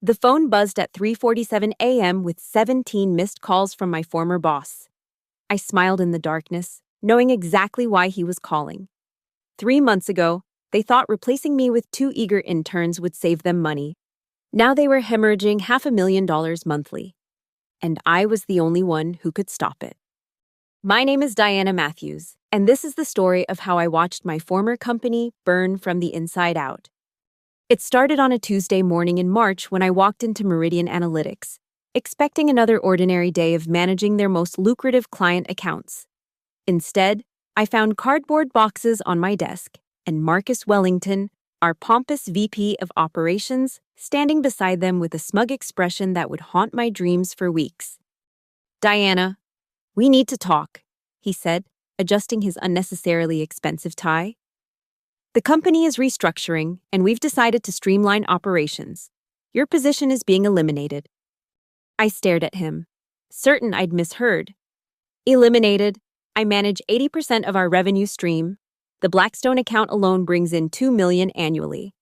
The phone buzzed at 3:47 a.m. with 17 missed calls from my former boss. I smiled in the darkness, knowing exactly why he was calling. 3 months ago, they thought replacing me with two eager interns would save them money. Now they were hemorrhaging $500,000 monthly. And I was the only one who could stop it. My name is Diana Matthews, and this is the story of how I watched my former company burn from the inside out. It started on a Tuesday morning in March when I walked into Meridian Analytics, expecting another ordinary day of managing their most lucrative client accounts. Instead, I found cardboard boxes on my desk and Marcus Wellington, our pompous VP of Operations, standing beside them with a smug expression that would haunt my dreams for weeks. "Diana, we need to talk," he said, adjusting his unnecessarily expensive tie. "The company is restructuring, and we've decided to streamline operations. Your position is being eliminated." I stared at him, certain I'd misheard. "Eliminated? I manage 80% of our revenue stream. The Blackstone account alone brings in $2 million annually."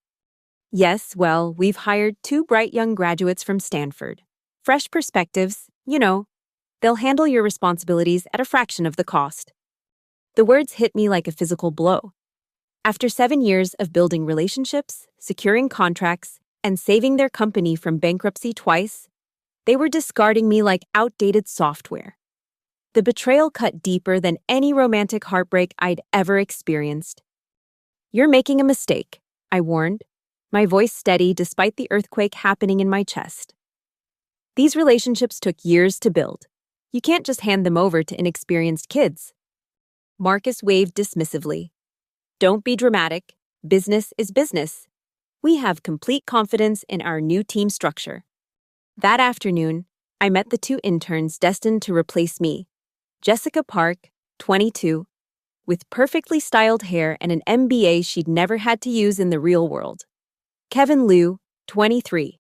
"Yes, well, we've hired two bright young graduates from Stanford. Fresh perspectives, you know. They'll handle your responsibilities at a fraction of the cost." The words hit me like a physical blow. After 7 years of building relationships, securing contracts, and saving their company from bankruptcy twice, they were discarding me like outdated software. The betrayal cut deeper than any romantic heartbreak I'd ever experienced. "You're making a mistake," I warned, my voice steady despite the earthquake happening in my chest. "These relationships took years to build. You can't just hand them over to inexperienced kids." Marcus waved dismissively. "Don't be dramatic. Business is business. We have complete confidence in our new team structure." That afternoon, I met the two interns destined to replace me. Jessica Park, 22, with perfectly styled hair and an MBA she'd never had to use in the real world. Kevin Liu, 23,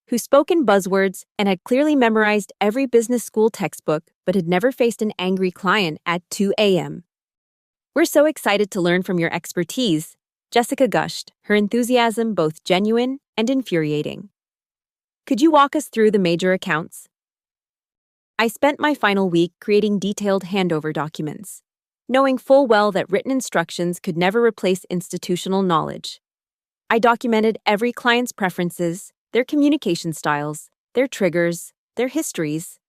who spoke in buzzwords and had clearly memorized every business school textbook but had never faced an angry client at 2 a.m. "We're so excited to learn from your expertise," Jessica gushed, her enthusiasm both genuine and infuriating. "Could you walk us through the major accounts?" I spent my final week creating detailed handover documents, knowing full well that written instructions could never replace institutional knowledge. I documented every client's preferences, their communication styles, their triggers, their histories.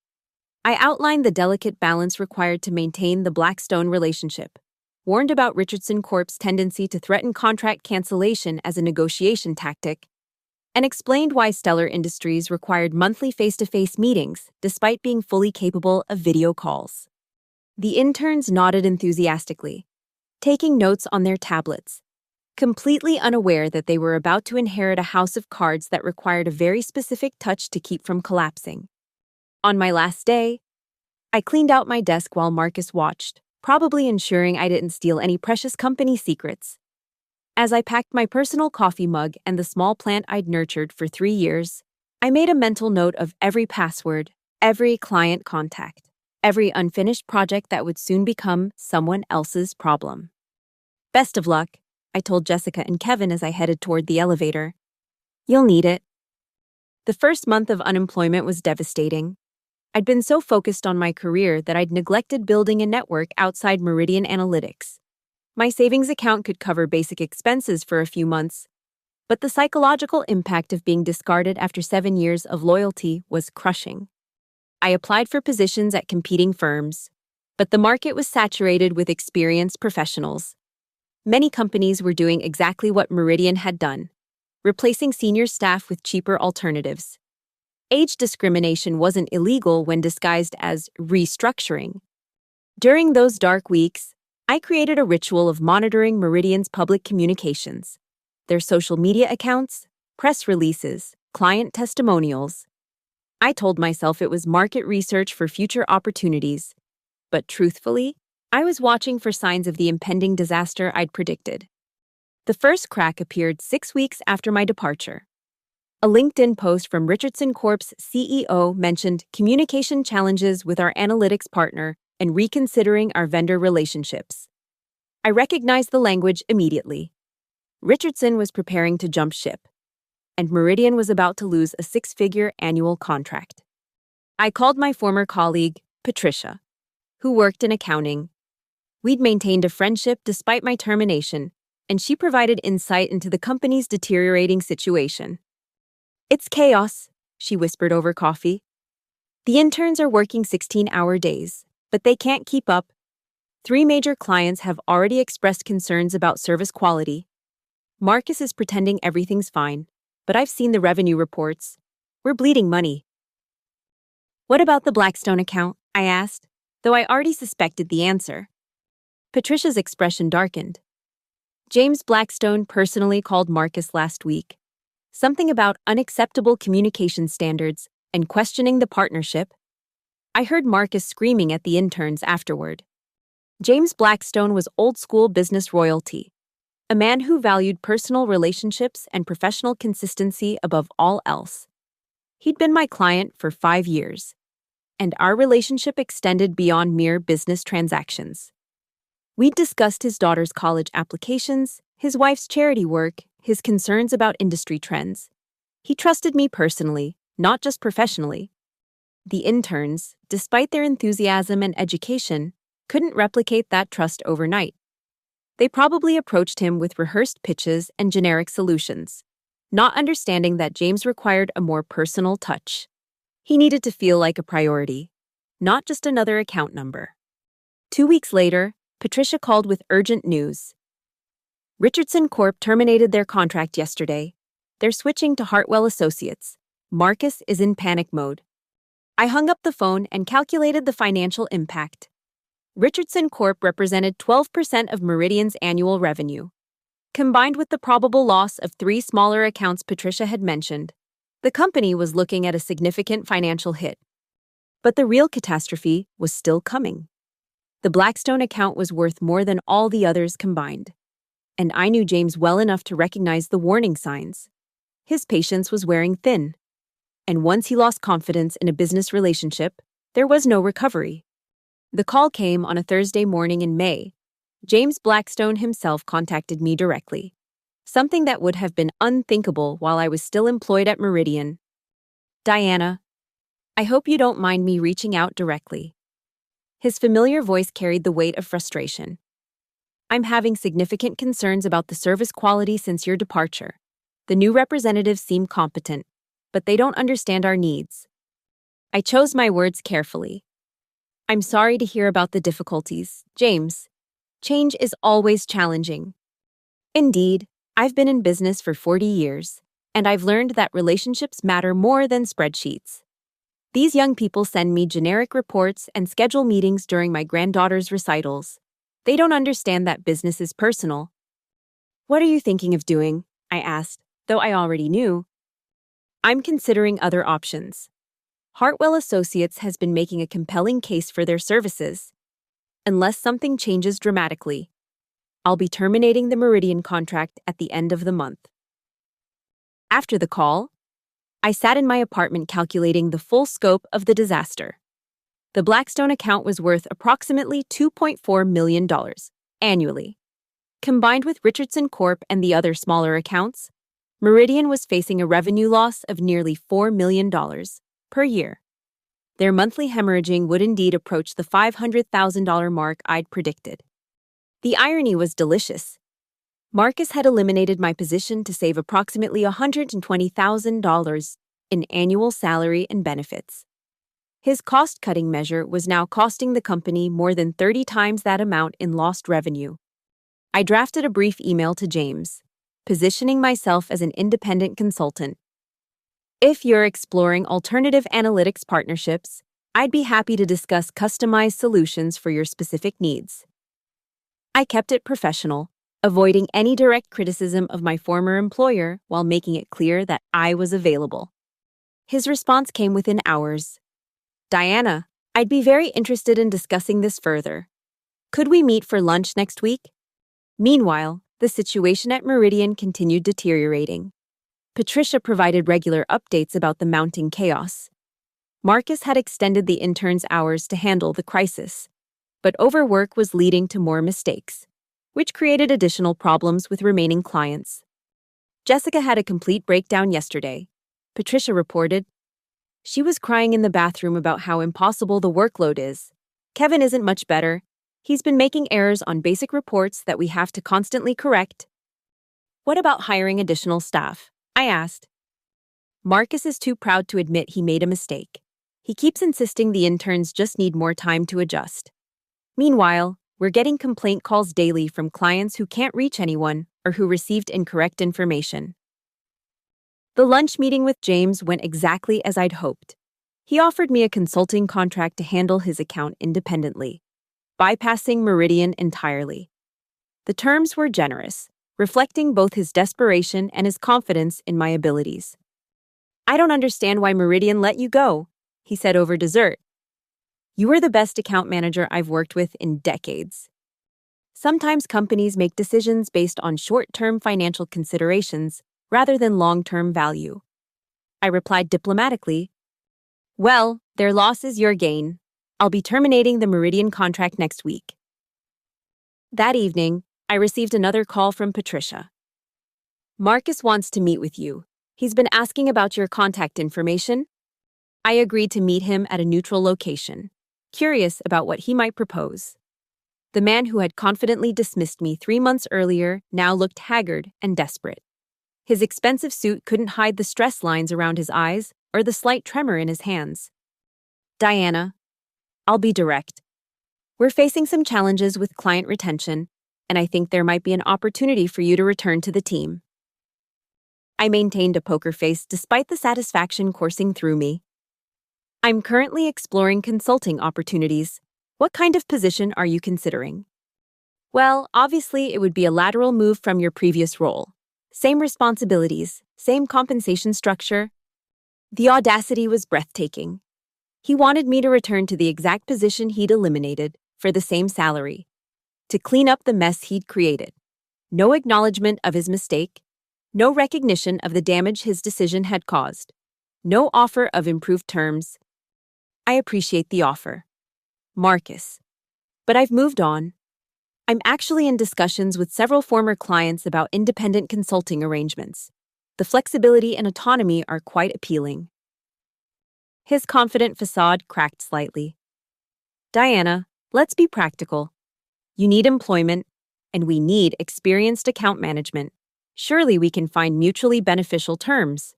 I outlined the delicate balance required to maintain the Blackstone relationship, warned about Richardson Corp's tendency to threaten contract cancellation as a negotiation tactic, and explained why Stellar Industries required monthly face-to-face meetings despite being fully capable of video calls. The interns nodded enthusiastically, taking notes on their tablets, completely unaware that they were about to inherit a house of cards that required a very specific touch to keep from collapsing. On my last day, I cleaned out my desk while Marcus watched, probably ensuring I didn't steal any precious company secrets. As I packed my personal coffee mug and the small plant I'd nurtured for 3 years, I made a mental note of every password, every client contact, every unfinished project that would soon become someone else's problem. "Best of luck," I told Jessica and Kevin as I headed toward the elevator. "You'll need it." The first month of unemployment was devastating. I'd been so focused on my career that I'd neglected building a network outside Meridian Analytics. My savings account could cover basic expenses for a few months, but the psychological impact of being discarded after 7 years of loyalty was crushing. I applied for positions at competing firms, but the market was saturated with experienced professionals. Many companies were doing exactly what Meridian had done, replacing senior staff with cheaper alternatives. Age discrimination wasn't illegal when disguised as restructuring. During those dark weeks, I created a ritual of monitoring Meridian's public communications, their social media accounts, press releases, client testimonials. I told myself it was market research for future opportunities, but truthfully, I was watching for signs of the impending disaster I'd predicted. The first crack appeared 6 weeks after my departure. A LinkedIn post from Richardson Corp's CEO mentioned communication challenges with our analytics partner and reconsidering our vendor relationships. I recognized the language immediately. Richardson was preparing to jump ship. and Meridian was about to lose a six-figure annual contract. I called my former colleague, Patricia, who worked in accounting. We'd maintained a friendship despite my termination, and she provided insight into the company's deteriorating situation. "It's chaos," she whispered over coffee. "The interns are working 16-hour days, but they can't keep up. 3 major clients have already expressed concerns about service quality. Marcus is pretending everything's fine, but I've seen the revenue reports. We're bleeding money." "What about the Blackstone account?" I asked, though I already suspected the answer. Patricia's expression darkened. "James Blackstone personally called Marcus last week. Something about unacceptable communication standards and questioning the partnership. I heard Marcus screaming at the interns afterward." James Blackstone was old-school business royalty, a man who valued personal relationships and professional consistency above all else. He'd been my client for 5 years, and our relationship extended beyond mere business transactions. We'd discussed his daughter's college applications, his wife's charity work, his concerns about industry trends. He trusted me personally, not just professionally. The interns, despite their enthusiasm and education, couldn't replicate that trust overnight. They probably approached him with rehearsed pitches and generic solutions, not understanding that James required a more personal touch. He needed to feel like a priority, not just another account number. 2 weeks later, Patricia called with urgent news. "Richardson Corp terminated their contract yesterday. They're switching to Hartwell Associates. Marcus is in panic mode." I hung up the phone and calculated the financial impact. Richardson Corp represented 12% of Meridian's annual revenue. Combined with the probable loss of 3 smaller accounts Patricia had mentioned, the company was looking at a significant financial hit. But the real catastrophe was still coming. The Blackstone account was worth more than all the others combined, and I knew James well enough to recognize the warning signs. His patience was wearing thin, and once he lost confidence in a business relationship, there was no recovery. The call came on a Thursday morning in May. James Blackstone himself contacted me directly, something that would have been unthinkable while I was still employed at Meridian. "Diana, I hope you don't mind me reaching out directly." His familiar voice carried the weight of frustration. "I'm having significant concerns about the service quality since your departure. The new representatives seem competent, but they don't understand our needs." I chose my words carefully. "I'm sorry to hear about the difficulties, James. Change is always challenging. Indeed, I've been in business for 40 years, and I've learned that relationships matter more than spreadsheets. These young people send me generic reports and schedule meetings during my granddaughter's recitals. They don't understand that business is personal." "What are you thinking of doing?" I asked, though I already knew. "I'm considering other options. Hartwell Associates has been making a compelling case for their services. Unless something changes dramatically, I'll be terminating the Meridian contract at the end of the month." After the call, I sat in my apartment calculating the full scope of the disaster. The Blackstone account was worth approximately $2.4 million annually. Combined with Richardson Corp and the other smaller accounts, Meridian was facing a revenue loss of nearly $4 million per year. Their monthly hemorrhaging would indeed approach the $500,000 mark I'd predicted. The irony was delicious. Marcus had eliminated my position to save approximately $120,000 in annual salary and benefits. His cost-cutting measure was now costing the company more than 30 times that amount in lost revenue. I drafted a brief email to James, positioning myself as an independent consultant. "If you're exploring alternative analytics partnerships, I'd be happy to discuss customized solutions for your specific needs." I kept it professional, avoiding any direct criticism of my former employer while making it clear that I was available. His response came within hours. "Diana, I'd be very interested in discussing this further. Could we meet for lunch next week?" Meanwhile, the situation at Meridian continued deteriorating. Patricia provided regular updates about the mounting chaos. Marcus had extended the interns' hours to handle the crisis, but overwork was leading to more mistakes, which created additional problems with remaining clients. Jessica had a complete breakdown yesterday, Patricia reported. She was crying in the bathroom about how impossible the workload is. Kevin isn't much better. He's been making errors on basic reports that we have to constantly correct. What about hiring additional staff? I asked. Marcus is too proud to admit he made a mistake. He keeps insisting the interns just need more time to adjust. Meanwhile, we're getting complaint calls daily from clients who can't reach anyone or who received incorrect information. The lunch meeting with James went exactly as I'd hoped. He offered me a consulting contract to handle his account independently, bypassing Meridian entirely. The terms were generous, reflecting both his desperation and his confidence in my abilities. "I don't understand why Meridian let you go," he said over dessert. "You are the best account manager I've worked with in decades." Sometimes companies make decisions based on short-term financial considerations rather than long-term value. I replied diplomatically, "Well, their loss is your gain. I'll be terminating the Meridian contract next week." That evening, I received another call from Patricia. "Marcus wants to meet with you. He's been asking about your contact information." I agreed to meet him at a neutral location, curious about what he might propose. The man who had confidently dismissed me 3 months earlier now looked haggard and desperate. His expensive suit couldn't hide the stress lines around his eyes or the slight tremor in his hands. "Diana, I'll be direct. We're facing some challenges with client retention, and I think there might be an opportunity for you to return to the team." I maintained a poker face despite the satisfaction coursing through me. "I'm currently exploring consulting opportunities. What kind of position are you considering?" "Well, obviously it would be a lateral move from your previous role. Same responsibilities, same compensation structure." The audacity was breathtaking. He wanted me to return to the exact position he'd eliminated for the same salary, to clean up the mess he'd created. No acknowledgement of his mistake, no recognition of the damage his decision had caused, no offer of improved terms. I appreciate the offer, Marcus, but I've moved on. I'm actually in discussions with several former clients about independent consulting arrangements. The flexibility and autonomy are quite appealing. His confident facade cracked slightly. "Diana, let's be practical. You need employment, and we need experienced account management. Surely we can find mutually beneficial terms."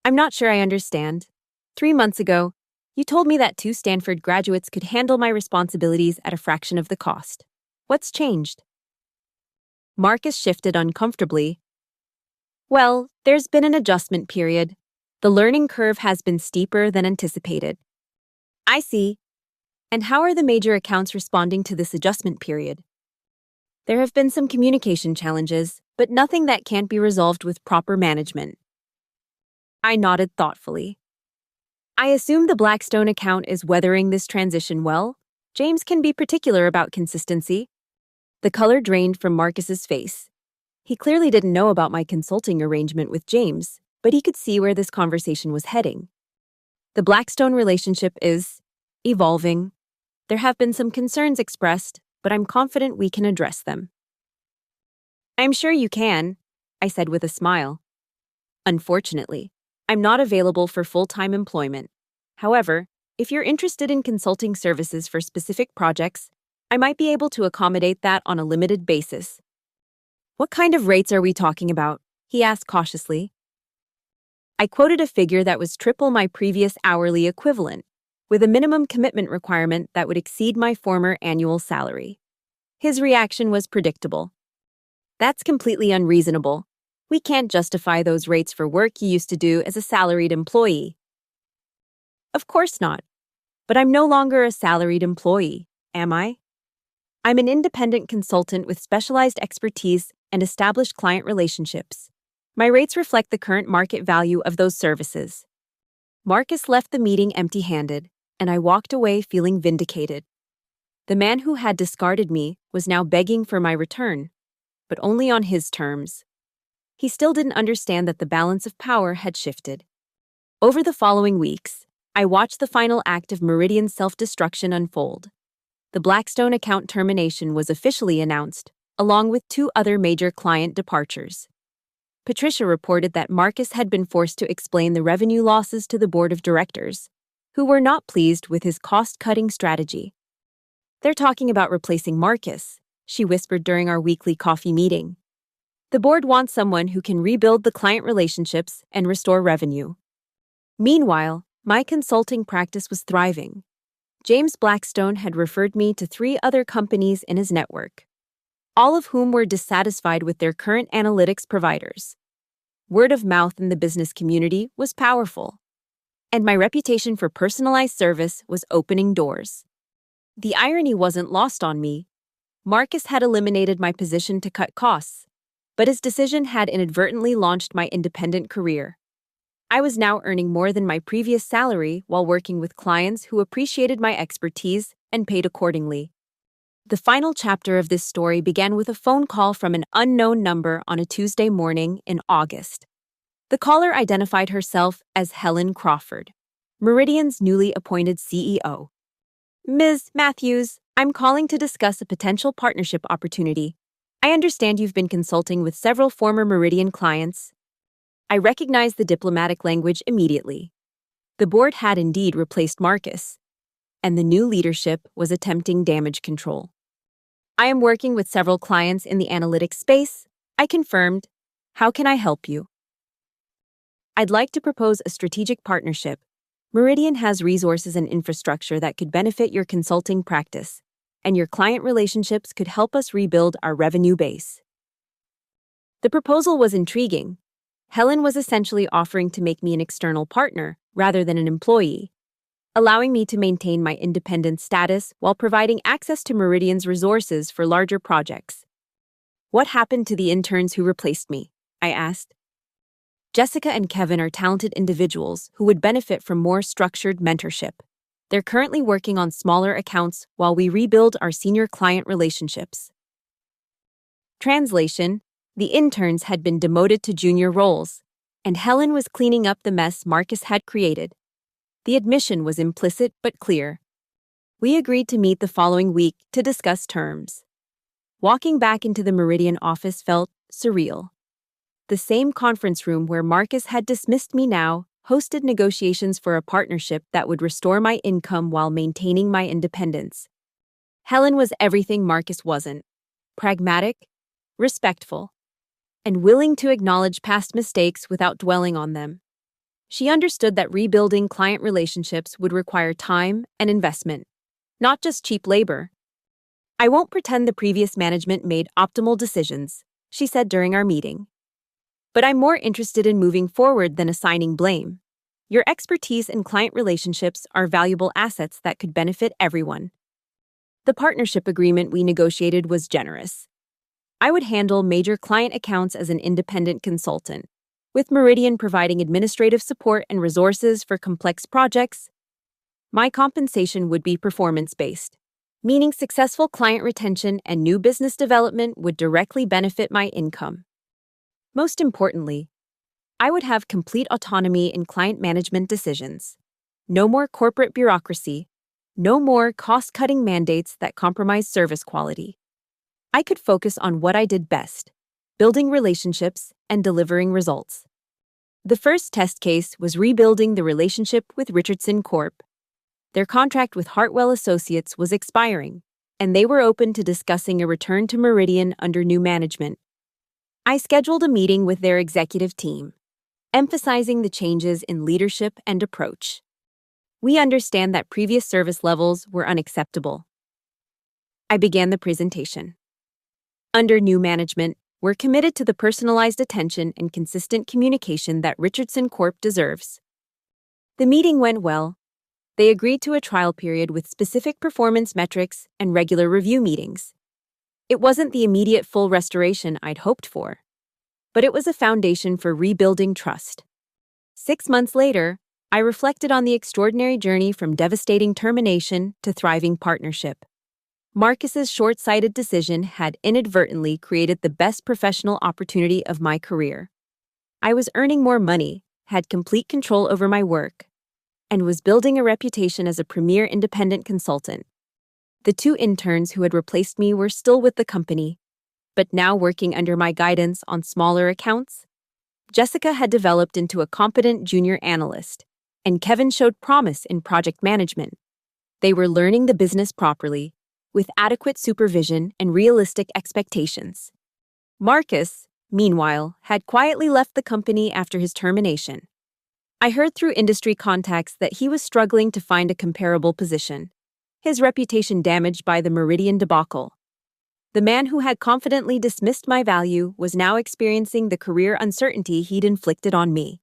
"I'm not sure I understand. 3 months ago, you told me that 2 Stanford graduates could handle my responsibilities at a fraction of the cost. What's changed?" Marcus shifted uncomfortably. "Well, there's been an adjustment period. The learning curve has been steeper than anticipated." "I see. And how are the major accounts responding to this adjustment period?" "There have been some communication challenges, but nothing that can't be resolved with proper management." I nodded thoughtfully. "I assume the Blackstone account is weathering this transition well. James can be particular about consistency." The color drained from Marcus's face. He clearly didn't know about my consulting arrangement with James, but he could see where this conversation was heading. "The Blackstone relationship is evolving. There have been some concerns expressed, but I'm confident we can address them." "I'm sure you can," I said with a smile. "Unfortunately, I'm not available for full-time employment. However, if you're interested in consulting services for specific projects, I might be able to accommodate that on a limited basis." "What kind of rates are we talking about?" he asked cautiously. I quoted a figure that was triple my previous hourly equivalent, with a minimum commitment requirement that would exceed my former annual salary. His reaction was predictable. "That's completely unreasonable. We can't justify those rates for work you used to do as a salaried employee." "Of course not. But I'm no longer a salaried employee, am I? I'm an independent consultant with specialized expertise and established client relationships. My rates reflect the current market value of those services." Marcus left the meeting empty-handed, and I walked away feeling vindicated. The man who had discarded me was now begging for my return, but only on his terms. He still didn't understand that the balance of power had shifted. Over the following weeks, I watched the final act of Meridian's self-destruction unfold. The Blackstone account termination was officially announced, along with 2 other major client departures. Patricia reported that Marcus had been forced to explain the revenue losses to the board of directors, who were not pleased with his cost-cutting strategy. "They're talking about replacing Marcus," she whispered during our weekly coffee meeting. "The board wants someone who can rebuild the client relationships and restore revenue." Meanwhile, my consulting practice was thriving. James Blackstone had referred me to 3 other companies in his network, all of whom were dissatisfied with their current analytics providers. Word of mouth in the business community was powerful, and my reputation for personalized service was opening doors. The irony wasn't lost on me. Marcus had eliminated my position to cut costs, but his decision had inadvertently launched my independent career. I was now earning more than my previous salary while working with clients who appreciated my expertise and paid accordingly. The final chapter of this story began with a phone call from an unknown number on a Tuesday morning in August. The caller identified herself as Helen Crawford, Meridian's newly appointed CEO. "Ms. Matthews, I'm calling to discuss a potential partnership opportunity. I understand you've been consulting with several former Meridian clients." I recognized the diplomatic language immediately. The board had indeed replaced Marcus, and the new leadership was attempting damage control. "I am working with several clients in the analytics space," I confirmed. "How can I help you?" "I'd like to propose a strategic partnership. Meridian has resources and infrastructure that could benefit your consulting practice, and your client relationships could help us rebuild our revenue base." The proposal was intriguing. Helen was essentially offering to make me an external partner rather than an employee, allowing me to maintain my independent status while providing access to Meridian's resources for larger projects. "What happened to the interns who replaced me?" I asked. "Jessica and Kevin are talented individuals who would benefit from more structured mentorship. They're currently working on smaller accounts while we rebuild our senior client relationships." Translation: the interns had been demoted to junior roles, and Helen was cleaning up the mess Marcus had created. The admission was implicit but clear. We agreed to meet the following week to discuss terms. Walking back into the Meridian office felt surreal. The same conference room where Marcus had dismissed me now hosted negotiations for a partnership that would restore my income while maintaining my independence. Helen was everything Marcus wasn't: pragmatic, respectful, and willing to acknowledge past mistakes without dwelling on them. She understood that rebuilding client relationships would require time and investment, not just cheap labor. "I won't pretend the previous management made optimal decisions," she said during our meeting. "But I'm more interested in moving forward than assigning blame. Your expertise in client relationships are valuable assets that could benefit everyone." The partnership agreement we negotiated was generous. I would handle major client accounts as an independent consultant, with Meridian providing administrative support and resources for complex projects. My compensation would be performance-based, meaning successful client retention and new business development would directly benefit my income. Most importantly, I would have complete autonomy in client management decisions. No more corporate bureaucracy, no more cost-cutting mandates that compromise service quality. I could focus on what I did best: building relationships and delivering results. The first test case was rebuilding the relationship with Richardson Corp. Their contract with Hartwell Associates was expiring, and they were open to discussing a return to Meridian under new management. I scheduled a meeting with their executive team, emphasizing the changes in leadership and approach. "We understand that previous service levels were unacceptable." I began the presentation. "Under new management, we're committed to the personalized attention and consistent communication that Richardson Corp deserves." The meeting went well. They agreed to a trial period with specific performance metrics and regular review meetings. It wasn't the immediate full restoration I'd hoped for, but it was a foundation for rebuilding trust. 6 months later, I reflected on the extraordinary journey from devastating termination to thriving partnership. Marcus's short-sighted decision had inadvertently created the best professional opportunity of my career. I was earning more money, had complete control over my work, and was building a reputation as a premier independent consultant. The 2 interns who had replaced me were still with the company, but now working under my guidance on smaller accounts. Jessica had developed into a competent junior analyst, and Kevin showed promise in project management. They were learning the business properly, with adequate supervision and realistic expectations. Marcus, meanwhile, had quietly left the company after his termination. I heard through industry contacts that he was struggling to find a comparable position, his reputation damaged by the Meridian debacle. The man who had confidently dismissed my value was now experiencing the career uncertainty he'd inflicted on me.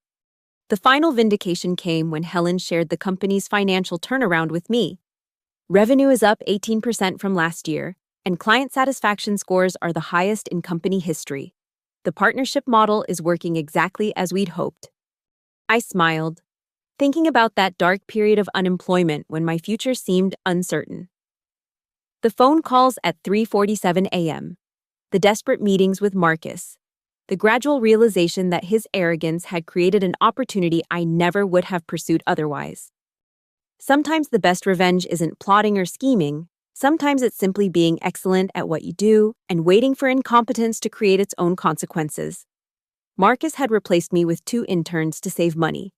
The final vindication came when Helen shared the company's financial turnaround with me. Revenue is up 18% from last year, and client satisfaction scores are the highest in company history. The partnership model is working exactly as we'd hoped. I smiled, thinking about that dark period of unemployment when my future seemed uncertain. The phone calls at 3:47 a.m., the desperate meetings with Marcus, the gradual realization that his arrogance had created an opportunity I never would have pursued otherwise. Sometimes the best revenge isn't plotting or scheming, sometimes it's simply being excellent at what you do and waiting for incompetence to create its own consequences. Marcus had replaced me with 2 interns to save money,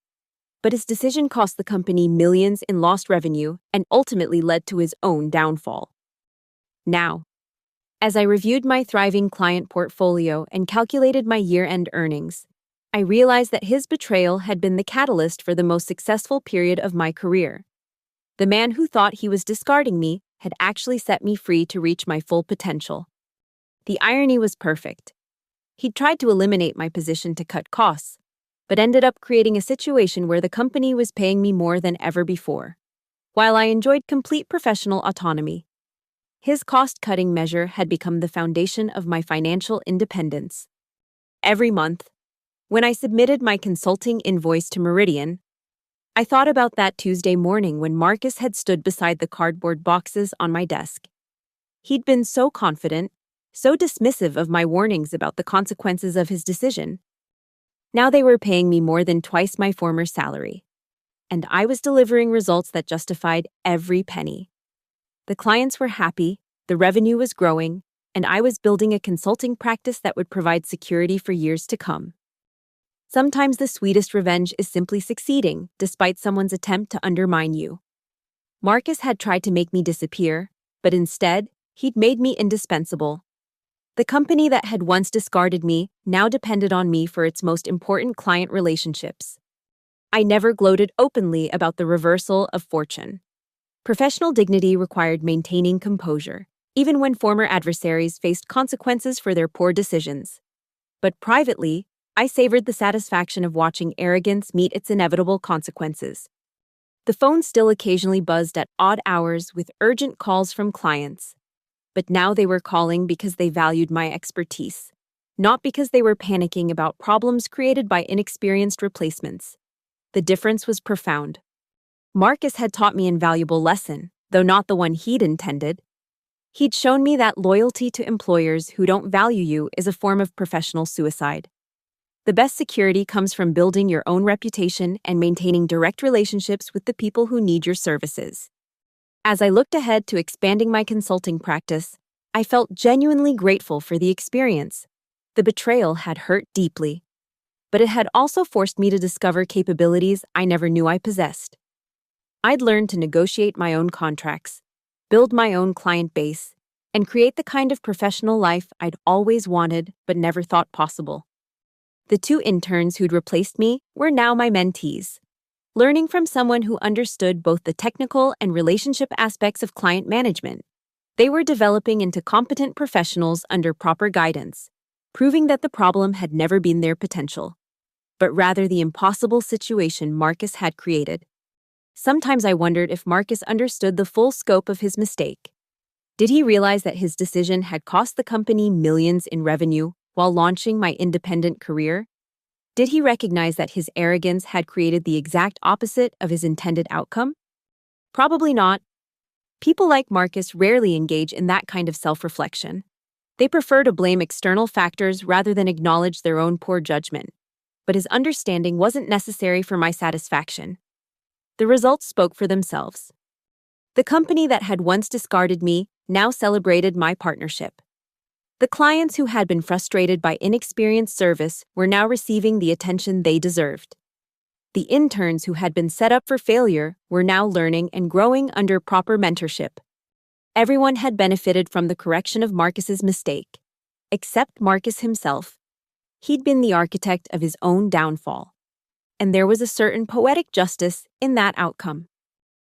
but his decision cost the company millions in lost revenue and ultimately led to his own downfall. Now, as I reviewed my thriving client portfolio and calculated my year-end earnings, I realized that his betrayal had been the catalyst for the most successful period of my career. The man who thought he was discarding me had actually set me free to reach my full potential. The irony was perfect. He'd tried to eliminate my position to cut costs, but ended up creating a situation where the company was paying me more than ever before, while I enjoyed complete professional autonomy. His cost-cutting measure had become the foundation of my financial independence. Every month, when I submitted my consulting invoice to Meridian, I thought about that Tuesday morning when Marcus had stood beside the cardboard boxes on my desk. He'd been so confident, so dismissive of my warnings about the consequences of his decision. Now they were paying me more than twice my former salary, and I was delivering results that justified every penny. The clients were happy, the revenue was growing, and I was building a consulting practice that would provide security for years to come. Sometimes the sweetest revenge is simply succeeding, despite someone's attempt to undermine you. Marcus had tried to make me disappear, but instead, he'd made me indispensable. The company that had once discarded me now depended on me for its most important client relationships. I never gloated openly about the reversal of fortune. Professional dignity required maintaining composure, even when former adversaries faced consequences for their poor decisions. But privately, I savored the satisfaction of watching arrogance meet its inevitable consequences. The phone still occasionally buzzed at odd hours with urgent calls from clients. But now they were calling because they valued my expertise, not because they were panicking about problems created by inexperienced replacements. The difference was profound. Marcus had taught me an invaluable lesson, though not the one he'd intended. He'd shown me that loyalty to employers who don't value you is a form of professional suicide. The best security comes from building your own reputation and maintaining direct relationships with the people who need your services. As I looked ahead to expanding my consulting practice, I felt genuinely grateful for the experience. The betrayal had hurt deeply, but it had also forced me to discover capabilities I never knew I possessed. I'd learned to negotiate my own contracts, build my own client base, and create the kind of professional life I'd always wanted but never thought possible. The 2 interns who'd replaced me were now my mentees, learning from someone who understood both the technical and relationship aspects of client management. They were developing into competent professionals under proper guidance, proving that the problem had never been their potential, but rather the impossible situation Marcus had created. Sometimes I wondered if Marcus understood the full scope of his mistake. Did he realize that his decision had cost the company millions in revenue while launching my independent career? Did he recognize that his arrogance had created the exact opposite of his intended outcome? Probably not. People like Marcus rarely engage in that kind of self-reflection. They prefer to blame external factors rather than acknowledge their own poor judgment. But his understanding wasn't necessary for my satisfaction. The results spoke for themselves. The company that had once discarded me now celebrated my partnership. The clients who had been frustrated by inexperienced service were now receiving the attention they deserved. The interns who had been set up for failure were now learning and growing under proper mentorship. Everyone had benefited from the correction of Marcus's mistake, except Marcus himself. He'd been the architect of his own downfall, and there was a certain poetic justice in that outcome.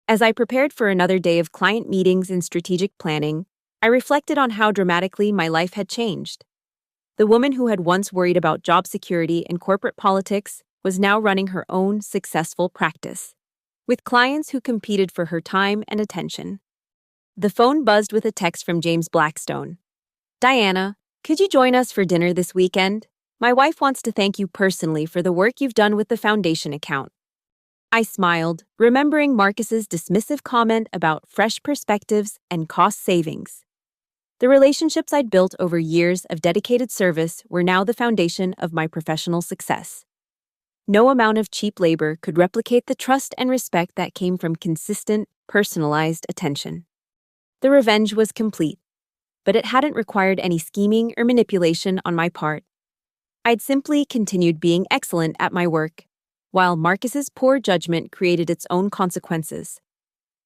As I prepared for another day of client meetings and strategic planning, I reflected on how dramatically my life had changed. The woman who had once worried about job security and corporate politics was now running her own successful practice, with clients who competed for her time and attention. The phone buzzed with a text from James Blackstone. "Diana, could you join us for dinner this weekend? My wife wants to thank you personally for the work you've done with the foundation account." I smiled, remembering Marcus's dismissive comment about fresh perspectives and cost savings. The relationships I'd built over years of dedicated service were now the foundation of my professional success. No amount of cheap labor could replicate the trust and respect that came from consistent, personalized attention. The revenge was complete, but it hadn't required any scheming or manipulation on my part. I'd simply continued being excellent at my work, while Marcus's poor judgment created its own consequences.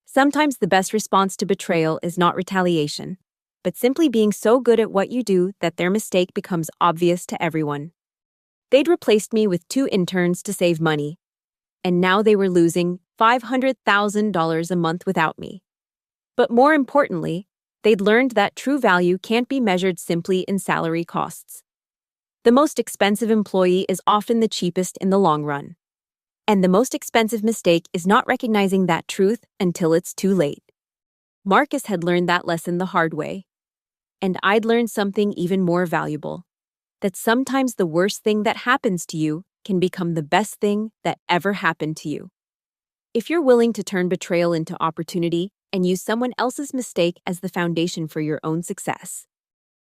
Sometimes the best response to betrayal is not retaliation, but simply being so good at what you do that their mistake becomes obvious to everyone. They'd replaced me with 2 interns to save money, and now they were losing $500,000 a month without me. But more importantly, they'd learned that true value can't be measured simply in salary costs. The most expensive employee is often the cheapest in the long run. And the most expensive mistake is not recognizing that truth until it's too late. Marcus had learned that lesson the hard way. And I'd learned something even more valuable: that sometimes the worst thing that happens to you can become the best thing that ever happened to you. If you're willing to turn betrayal into opportunity and use someone else's mistake as the foundation for your own success,